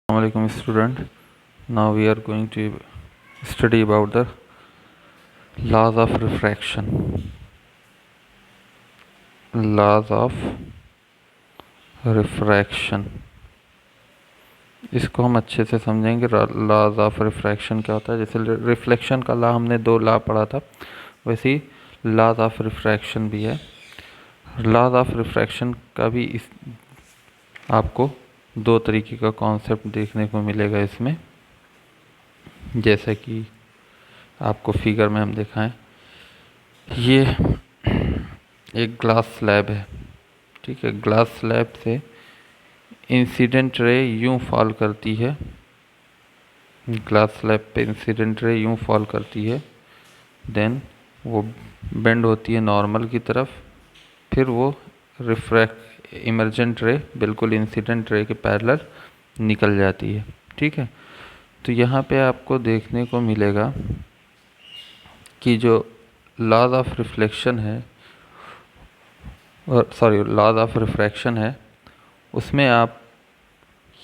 Assalamualaikum student. Now we are going to study about the laws of refraction. Laws of refraction. इसको हम अच्छे से समझेंगे. Laws of refraction क्या होता है. जैसे रिफ्लेक्शन का लॉ हमने 2 लॉ पढ़ा था, वैसे ही लॉज ऑफ रिफ्रैक्शन भी है. लॉज ऑफ रिफ्रैक्शन का भी इस आपको 2 तरीके का कॉन्सेप्ट देखने को मिलेगा इसमें. जैसे कि आपको फिगर में हम दिखाएं, ये एक ग्लास स्लैब है. ठीक है, ग्लास स्लैब से इंसिडेंट रे यूं फॉल करती है. ग्लास स्लैब पे इंसिडेंट रे यूं फॉल करती है, देन वो बेंड होती है नॉर्मल की तरफ, फिर वो रिफ्रैक्ट इमर्जेंट रे बिल्कुल इंसिडेंट रे के पैरेलल निकल जाती है. ठीक है, तो यहाँ पे आपको देखने को मिलेगा कि जो लॉज ऑफ रिफ्लेक्शन है, लॉज ऑफ रिफ्रैक्शन है, उसमें आप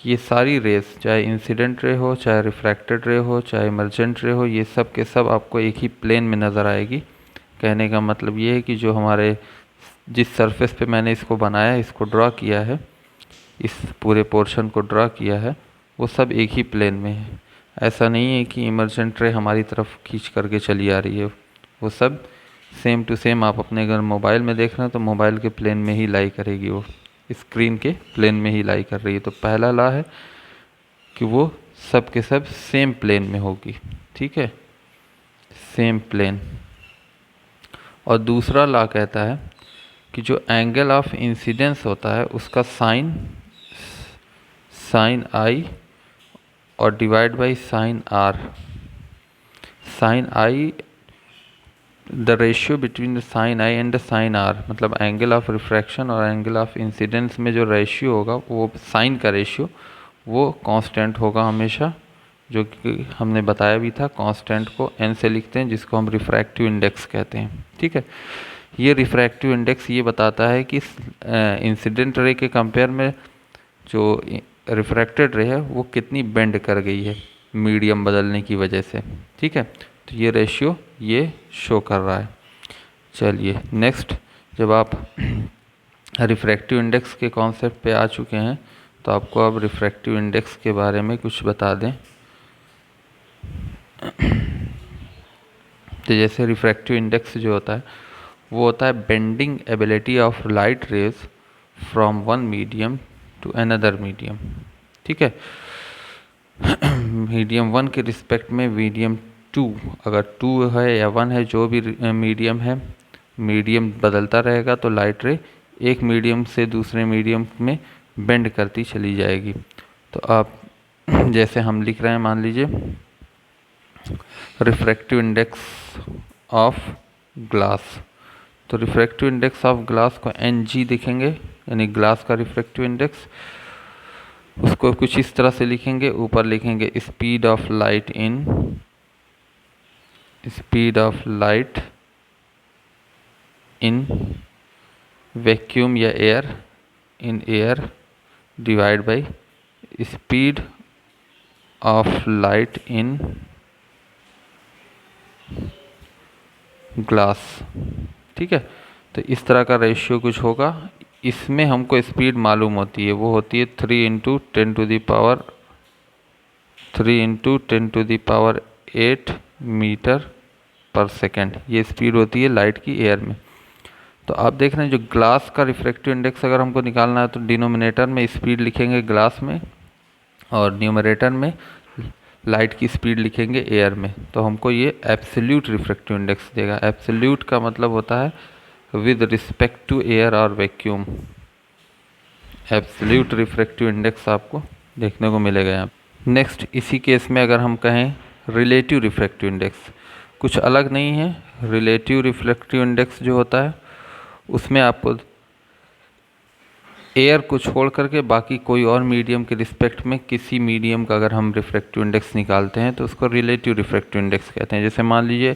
ये सारी रेस, चाहे इंसिडेंट रे हो, चाहे रिफ्रैक्टेड रे हो, चाहे इमर्जेंट रे हो, ये सब के सब आपको एक ही प्लेन में नज़र आएगी. कहने का मतलब ये है कि जो हमारे जिस सरफेस पे मैंने इसको बनाया, इसको ड्रा किया है, इस पूरे पोर्शन को ड्रा किया है, वो सब एक ही प्लेन में है. ऐसा नहीं है कि इमर्जेंट रे हमारी तरफ खींच करके चली आ रही है. वो सब सेम टू सेम, आप अपने अगर मोबाइल में देख रहे हैं तो मोबाइल के प्लेन में ही लाई करेगी, वो स्क्रीन के प्लेन में ही लाई कर रही है. तो पहला लॉ है कि वो सब के सब सेम प्लेन में होगी. ठीक है, सेम प्लेन. और दूसरा लॉ कहता है कि जो एंगल ऑफ इंसिडेंस होता है उसका साइन आई और divide by sine R. Sine I, the ratio between the sine I and the sine R, मतलब एंगल ऑफ रिफ्रैक्शन और एंगल ऑफ इंसिडेंस में जो रेशियो होगा, वो साइन का रेशियो, वो कांस्टेंट होगा हमेशा. जो कि हमने बताया भी था, कांस्टेंट को n से लिखते हैं, जिसको हम रिफ्रैक्टिव इंडेक्स कहते हैं. ठीक है, ये रिफ्रैक्टिव इंडेक्स ये बताता है कि इंसिडेंट रे के कंपेयर में जो रिफ्रैक्टेड रे है वो कितनी बेंड कर गई है मीडियम बदलने की वजह से. ठीक है, तो ये रेशियो ये शो कर रहा है. चलिए नेक्स्ट, जब आप रिफ्रैक्टिव इंडेक्स के कॉन्सेप्ट पे आ चुके हैं, तो आपको अब रिफ्रैक्टिव इंडेक्स के बारे में कुछ बता दें. तो जैसे रिफ्रैक्टिव इंडेक्स जो होता है, वो होता है bending ability of light rays from one medium to another medium. ठीक है, मीडियम 1 के रिस्पेक्ट में मीडियम 2, अगर 2 है या 1 है, जो भी मीडियम है, मीडियम बदलता रहेगा तो लाइट रे एक मीडियम से दूसरे मीडियम में बेंड करती चली जाएगी. तो आप जैसे हम लिख रहे हैं, मान लीजिए रिफ्रैक्टिव इंडेक्स ऑफ ग्लास, तो रिफ्रैक्टिव इंडेक्स ऑफ ग्लास को Ng लिखेंगे, यानी ग्लास का रिफ्रैक्टिव इंडेक्स. उसको कुछ इस तरह से लिखेंगे, ऊपर लिखेंगे speed of light in vacuum या air, in air divide by speed of light in glass. ठीक है, तो इस तरह का रेशियो कुछ होगा. इसमें हमको स्पीड मालूम होती है, वो होती है 3 into 10 to the power 8 metre पर सेकेंड. ये स्पीड होती है लाइट की एयर में. तो आप देख रहे हैं, जो ग्लास का रिफ्रैक्टिव इंडेक्स अगर हमको निकालना है, तो डिनोमिनेटर में स्पीड लिखेंगे ग्लास में, और न्यूमरेटर में लाइट की स्पीड लिखेंगे एयर में. तो हमको ये एब्सोल्यूट रिफ्रैक्टिव इंडेक्स देगा. एब्सोल्यूट का मतलब होता है विद रिस्पेक्ट टू एयर और वैक्यूम. एब्सोल्यूट रिफ्रैक्टिव इंडेक्स आपको देखने को मिलेगा यहाँ. नेक्स्ट, इसी केस में अगर हम कहें रिलेटिव रिफ्रैक्टिव इंडेक्स, कुछ अलग नहीं है. रिलेटिव रिफ्रैक्टिव इंडेक्स जो होता है, उसमें आपको एयर को छोड़ करके बाकी कोई और मीडियम के रिस्पेक्ट में किसी मीडियम का अगर हम रिफ्रैक्टिव इंडेक्स निकालते हैं, तो उसको रिलेटिव रिफ्रैक्टिव इंडेक्स कहते हैं. जैसे मान लीजिए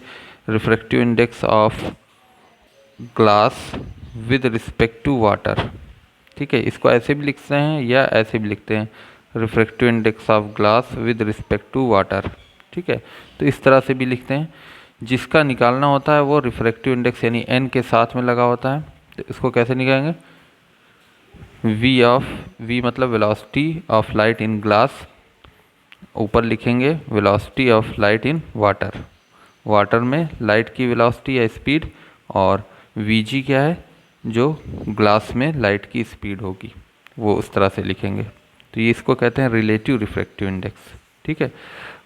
refractive index of glass with respect to water. ठीक है, इसको ऐसे भी लिखते हैं या ऐसे भी लिखते हैं, refractive index of glass with respect to water. ठीक है, तो इस तरह से भी लिखते हैं। जिसका निकालना होता है वो रिफ्रैक्टिव इंडेक्स यानी n के साथ में लगा होता है। तो इसको कैसे निकालेंगे, v मतलब velocity of light in glass, ऊपर लिखेंगे velocity of light in water, water में लाइट की वेलोसिटी या स्पीड, और vg क्या है, जो ग्लास में लाइट की स्पीड होगी, वो उस तरह से लिखेंगे। तो ये इसको कहते हैं रिलेटिव रिफ्रैक्टिव इंडेक्स। ठीक है,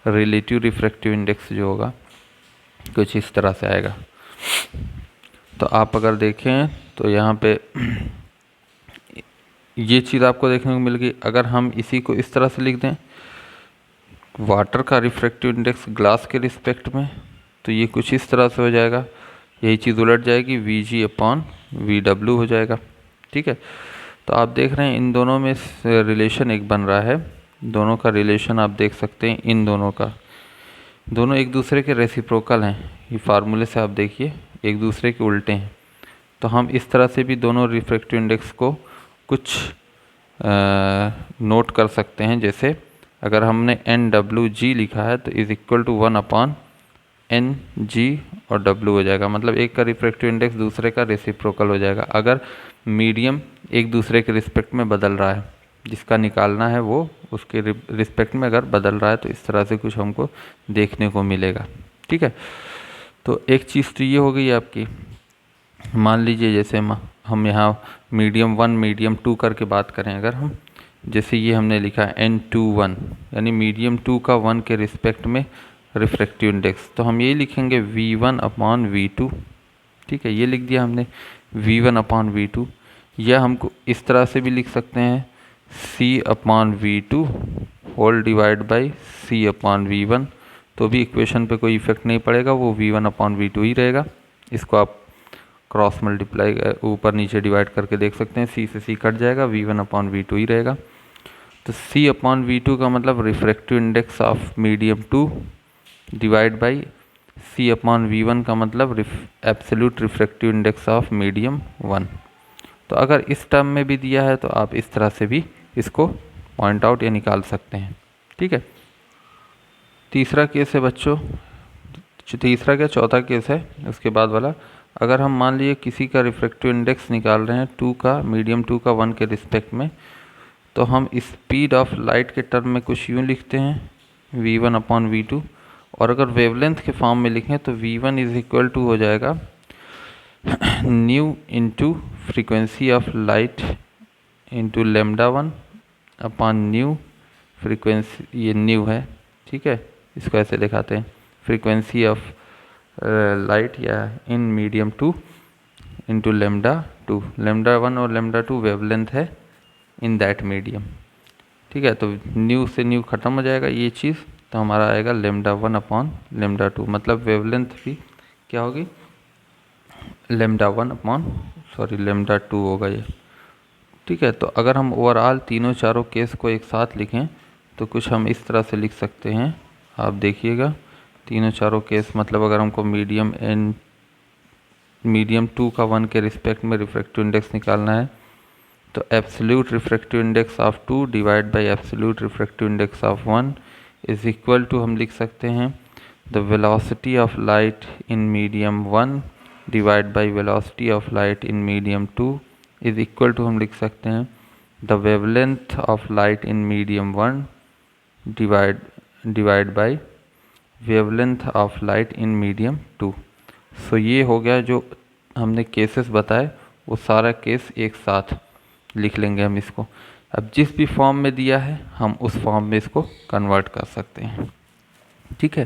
रिलेटिव रिफ्रैक्टिव इंडेक्स जो होगा कुछ इस तरह से आएगा। तो आप अगर देखें तो यहाँ पे ये चीज़ आपको देखने को मिल गई। अगर हम इसी को इस तरह से लिख दें, वाटर का रिफ्रैक्टिव इंडेक्स ग्लास के रिस्पेक्ट में, तो ये कुछ इस तरह से हो जाएगा। यही चीज़ उलट जाएगी, Vg/Vw हो जाएगा। ठीक है, तो आप देख रहे हैं इन दोनों में रिलेशन एक बन रहा है। दोनों का रिलेशन आप देख सकते हैं, इन दोनों का, दोनों एक दूसरे के रेसिप्रोकल हैं। ये फार्मूले से आप देखिए एक दूसरे के उल्टे हैं। तो हम इस तरह से भी दोनों रिफ्रैक्टिव इंडेक्स को कुछ नोट कर सकते हैं। जैसे अगर हमने NWG लिखा है तो इज़ इक्वल टू 1/NG और W हो जाएगा, मतलब एक का रिफ्रैक्टिव इंडेक्स दूसरे का रेसिप्रोकल हो जाएगा। अगर मीडियम एक दूसरे के रिस्पेक्ट में बदल रहा है, जिसका निकालना है वो उसके रिस्पेक्ट में अगर बदल रहा है, तो इस तरह से कुछ हमको देखने को मिलेगा। ठीक है, तो एक चीज़ तो ये हो गई आपकी। मान लीजिए जैसे हम यहाँ मीडियम 1 मीडियम 2 करके बात करें, अगर हम जैसे ये हमने लिखा है N21 यानी मीडियम 2 का 1 के रिस्पेक्ट में रिफ्रैक्टिव इंडेक्स, तो हम ये लिखेंगे V1/V2। ठीक है, ये लिख दिया हमने V1/V2। या हमको इस तरह से भी लिख सकते हैं C/V2 whole divide by C/V1, तो भी इक्वेशन पे कोई इफेक्ट नहीं पड़ेगा, वो V1/V2 ही रहेगा। इसको आप क्रॉस मल्टीप्लाई ऊपर नीचे डिवाइड करके देख सकते हैं, C से C कट जाएगा, V1/V2 ही रहेगा। तो C/V2 का मतलब refractive index of medium 2 divide by C/V1 का मतलब absolute refractive index of medium 1। तो अगर इस टर्म में भी दिया है तो आप इस तरह से भी इसको पॉइंट आउट या निकाल सकते हैं। ठीक है, तीसरा केस है बच्चों, तीसरा क्या चौथा केस है उसके बाद वाला। अगर हम मान लीजिए किसी का रिफ्रैक्टिव इंडेक्स निकाल रहे हैं 2 का, मीडियम 2 का 1 के रिस्पेक्ट में, तो हम स्पीड ऑफ लाइट के टर्म में कुछ यूँ लिखते हैं V1/V2, और अगर वेवलेंथ के फॉर्म में लिखें तो V1 इज इक्वल टू हो जाएगा nu into frequency of light into λ1/न्यू फ्रीक्वेंसी, ये न्यू है। ठीक है, इसको ऐसे दिखाते हैं फ्रीक्वेंसी ऑफ लाइट या इन मीडियम 2 इंटू λ2, λ1 और λ2 वेवलेंथ है इन दैट मीडियम। ठीक है, तो न्यू से न्यू ख़त्म हो जाएगा ये चीज़, तो हमारा आएगा λ1/λ2, मतलब वेवलेंथ भी क्या होगी λ2 होगा ये। ठीक है, तो अगर हम ओवरऑल तीनों चारों केस को एक साथ लिखें तो कुछ हम इस तरह से लिख सकते हैं। आप देखिएगा तीनों चारों केस, मतलब अगर हमको मीडियम 2 का 1 के रिस्पेक्ट में रिफ्रैक्टिव इंडेक्स निकालना है तो absolute refractive index of 2 divide by absolute refractive index of 1 is equal to हम लिख सकते हैं the velocity of light in medium 1 divide by velocity of light in medium 2 is equal to हम लिख सकते हैं the wavelength of light in medium 1 divide by wavelength of light in medium 2। So ये हो गया जो हमने केसेस बताए, वो सारा केस एक साथ लिख लेंगे हम इसको। अब जिस भी फॉर्म में दिया है हम उस फॉर्म में इसको कन्वर्ट कर सकते हैं। ठीक है,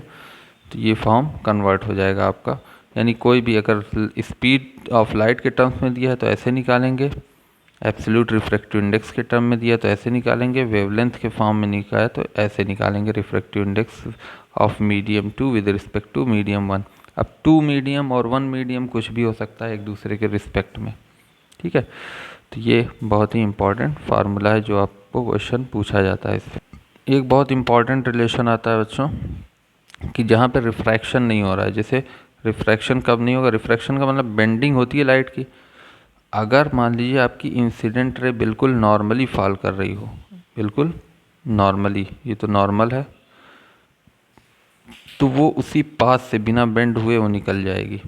तो ये फॉर्म कन्वर्ट हो जाएगा आपका, यानी कोई भी अगर स्पीड ऑफ लाइट के टर्म्स में दिया है तो ऐसे निकालेंगे, एब्सोल्यूट रिफ्रैक्टिव इंडेक्स के टर्म में दिया तो ऐसे निकालेंगे, वेवलेंथ के फॉर्म में निकाला तो ऐसे निकालेंगे refractive index of medium 2 with respect to medium 1। अब 2 मीडियम और 1 मीडियम कुछ भी हो सकता है एक दूसरे के रिस्पेक्ट में। ठीक है, तो ये बहुत ही इंपॉर्टेंट फार्मूला है जो आपको क्वेश्चन पूछा जाता है इससे। एक बहुत इंपॉर्टेंट रिलेशन आता है बच्चों कि जहाँ पे रिफ्रैक्शन नहीं हो रहा है। जैसे रिफ्रैक्शन कब नहीं होगा, रिफ्रैक्शन का मतलब बेंडिंग होती है लाइट की। अगर मान लीजिए आपकी इंसिडेंट रे बिल्कुल नॉर्मली फॉल कर रही हो, बिल्कुल नॉर्मली, ये तो नॉर्मल है, तो वो उसी पाथ से बिना बेंड हुए वो निकल जाएगी।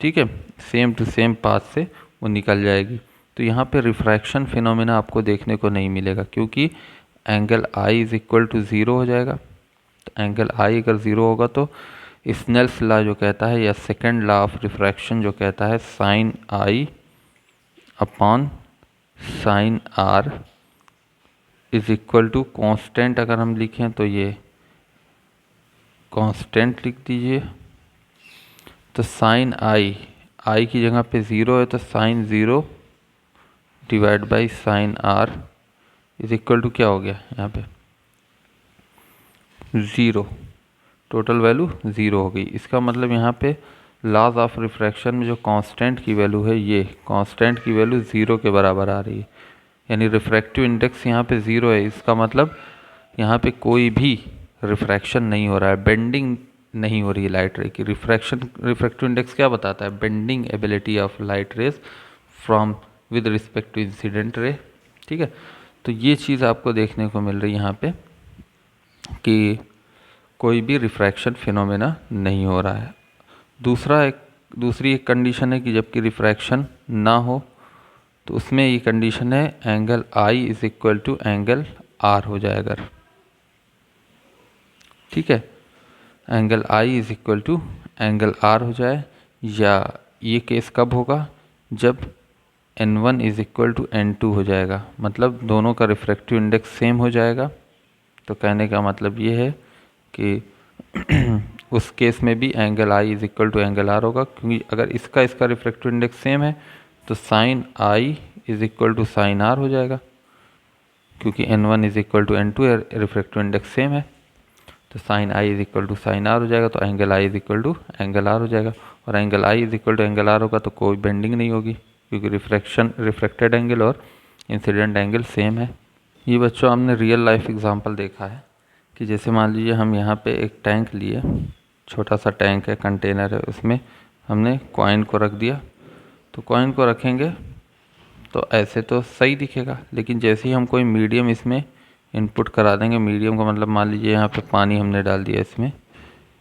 ठीक है, सेम टू सेम पाथ से वो निकल जाएगी। तो यहाँ पे रिफ्रैक्शन फिनोमेना आपको देखने को नहीं मिलेगा, क्योंकि angle I is equal to zero हो जाएगा। तो एंगल आई अगर ज़ीरो होगा तो स्नेल्स लॉ जो कहता है, या सेकेंड लॉ ऑफ रिफ्रैक्शन जो कहता है, sine I upon sine R is equal to constant, अगर हम लिखें तो ये कांस्टेंट लिख दीजिए। तो साइन आई की जगह पे ज़ीरो है, तो sine zero divide by sine R is equal to क्या हो गया यहाँ पे, ज़ीरो। टोटल वैल्यू ज़ीरो हो गई। इसका मतलब यहाँ पे लॉज ऑफ रिफ्रैक्शन में जो कांस्टेंट की वैल्यू है, ये कांस्टेंट की वैल्यू ज़ीरो के बराबर आ रही है, यानी रिफ्रैक्टिव इंडेक्स यहाँ पे ज़ीरो है। इसका मतलब यहाँ पे कोई भी रिफ्रैक्शन नहीं हो रहा है, बेंडिंग नहीं हो रही है लाइट रे की। रिफ्रैक्टिव इंडेक्स क्या बताता है, bending ability of light rays from with respect to incident ray. ठीक है, तो ये चीज़ आपको देखने को मिल रही है यहाँ पे कि कोई भी रिफ्रैक्शन फिनोमेना नहीं हो रहा है। दूसरी एक कंडीशन है कि जबकि रिफ्रैक्शन ना हो, तो उसमें ये कंडीशन है angle I is equal to angle R हो जाए अगर। ठीक है, angle I is equal to angle R हो जाए, या ये केस कब होगा, जब n1 is equal to n2 हो जाएगा, मतलब दोनों का रिफ्रैक्टिव इंडेक्स सेम हो जाएगा। तो कहने का मतलब ये है कि उस केस में भी angle I is equal to angle R होगा, क्योंकि अगर इसका रिफ्रैक्टिव इंडेक्स सेम है तो sine I is equal to sine R हो जाएगा, क्योंकि n1 is equal to n2 refractive index same है। तो sine I is equal to sine R हो जाएगा, तो angle I is equal to angle R हो जाएगा। और angle I is equal to angle R होगा तो कोई बेंडिंग नहीं होगी, क्योंकि रिफ्रैक्टेड एंगल और इंसिडेंट एंगल सेम है। ये बच्चों हमने रियल लाइफ एग्जांपल देखा है कि जैसे मान लीजिए हम यहाँ पे एक टैंक लिए, छोटा सा टैंक है, कंटेनर है, उसमें हमने कॉइन को रख दिया। तो कॉइन को रखेंगे तो ऐसे तो सही दिखेगा, लेकिन जैसे ही हम कोई मीडियम इसमें इनपुट करा देंगे, मीडियम का मतलब मान लीजिए यहाँ पे पानी हमने डाल दिया,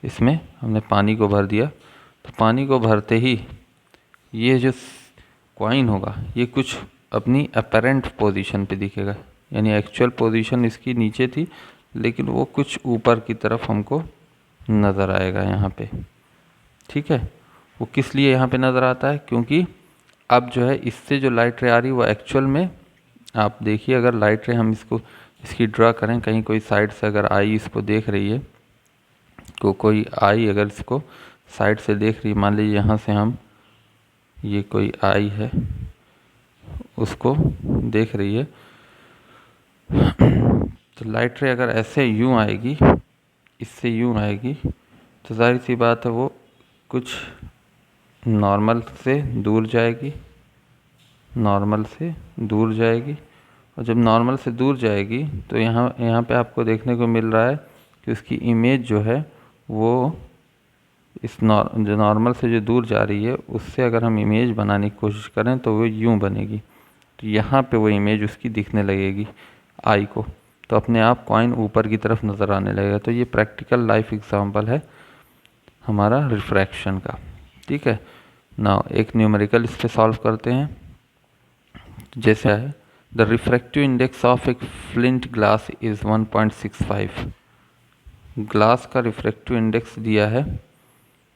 इसमें हमने पानी को भर दिया, तो पानी को भरते ही ये जो कॉइन होगा ये कुछ अपनी अपेरेंट पोजीशन पे दिखेगा, यानी एक्चुअल पोजीशन इसकी नीचे थी, लेकिन वो कुछ ऊपर की तरफ हमको नज़र आएगा यहाँ पे। ठीक है, वो किस लिए यहाँ पे नज़र आता है, क्योंकि अब जो है इससे जो लाइट रे आ रही है वो एक्चुअल में, आप देखिए अगर लाइट रे हम इसकी ड्रा करें, कहीं कोई साइड से अगर आई इसको देख रही है, तो कोई आई अगर इसको साइड से देख रही है, मान लीजिए यहाँ से हम, ये कोई आई है उसको देख रही है, तो लाइट रे अगर ऐसे यूँ आएगी, इससे यूँ आएगी, तो जाहिर सी बात है वो कुछ नॉर्मल से दूर जाएगी, नॉर्मल से दूर जाएगी। और जब नॉर्मल से दूर जाएगी तो यहाँ पे आपको देखने को मिल रहा है कि उसकी इमेज जो है वो जो नॉर्मल से जो दूर जा रही है उससे अगर हम इमेज बनाने की कोशिश करें तो वो यूँ बनेगी। तो यहाँ पे वो इमेज उसकी दिखने लगेगी आई को, तो अपने आप कॉइन ऊपर की तरफ नज़र आने लगेगा। तो ये प्रैक्टिकल लाइफ एग्जांपल है हमारा रिफ्रैक्शन का। ठीक है, नाउ एक न्यूमेरिकल इस पे सॉल्व करते हैं। जैसे है, the refractive index of a flint glass is 1.65। Glass का रिफ्रैक्टिव इंडेक्स दिया है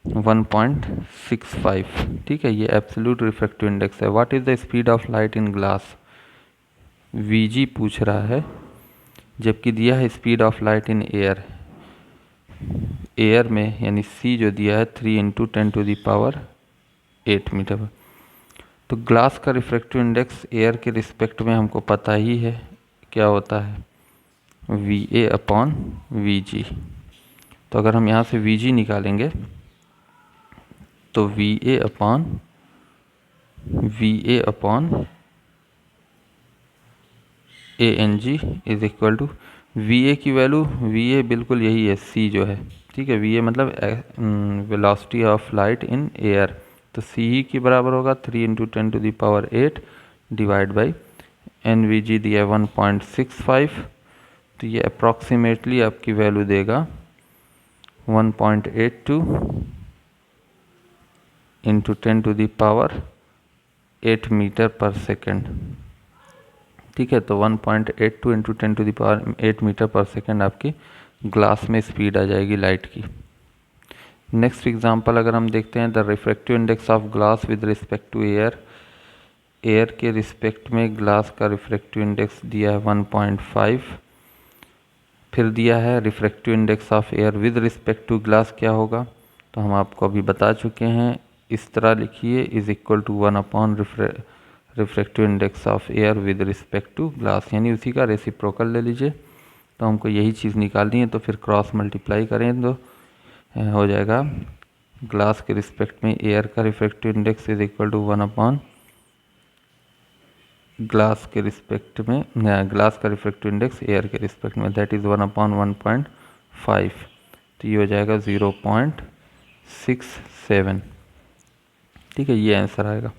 1.65। ठीक है, ये एब्सोल्यूट रिफ्रैक्टिव इंडेक्स है। What is the speed of light in glass, VG पूछ रहा है, जबकि दिया है speed of light in air. Air में यानी सी जो दिया है 3 × 10⁸ मीटर। तो ग्लास का रिफ्रैक्टिव इंडेक्स एयर के रिस्पेक्ट में हमको पता ही है क्या होता है, VA अपॉन VG। तो अगर हम यहाँ से VG निकालेंगे तो VA upon ANG is equal to VA की वैल्यू, VA बिल्कुल यही है C जो है। ठीक है, VA मतलब velocity of light in air, तो CE की बराबर होगा 3 × 10⁸ डिवाइड बाई NVG दिया है 1.65, तो ये अप्रॉक्सीमेटली आपकी वैल्यू देगा 1.82 इंटू 10⁸ मीटर पर सेकेंड। ठीक है, तो 1.82 इंटू 10⁸ मीटर पर सेकेंड आपकी ग्लास में स्पीड आ जाएगी लाइट की। नेक्स्ट एग्जांपल अगर हम देखते हैं, the refractive index of glass with respect to air. Air के रिस्पेक्ट में ग्लास का रिफ्रैक्टिव इंडेक्स दिया है 1.5। फिर दिया है refractive index of air with respect to glass क्या होगा, तो हम आपको अभी बता चुके हैं। इस तरह लिखिए, is equal to 1 refractive index of air with respect to glass, यानी उसी का रेसिप्रोकल ले लीजिए। तो हमको यही चीज़ निकालनी है, तो फिर क्रॉस मल्टीप्लाई करें तो हो जाएगा ग्लास के रिस्पेक्ट में एयर का refractive index is equal to 1 glass के रिस्पेक्ट में ग्लास का रिफ्रैक्टिव इंडेक्स एयर के रिस्पेक्ट में, दैट इज़ 1/1.5। तो ये हो जाएगा 0.67। ठीक है, ये आंसर आएगा।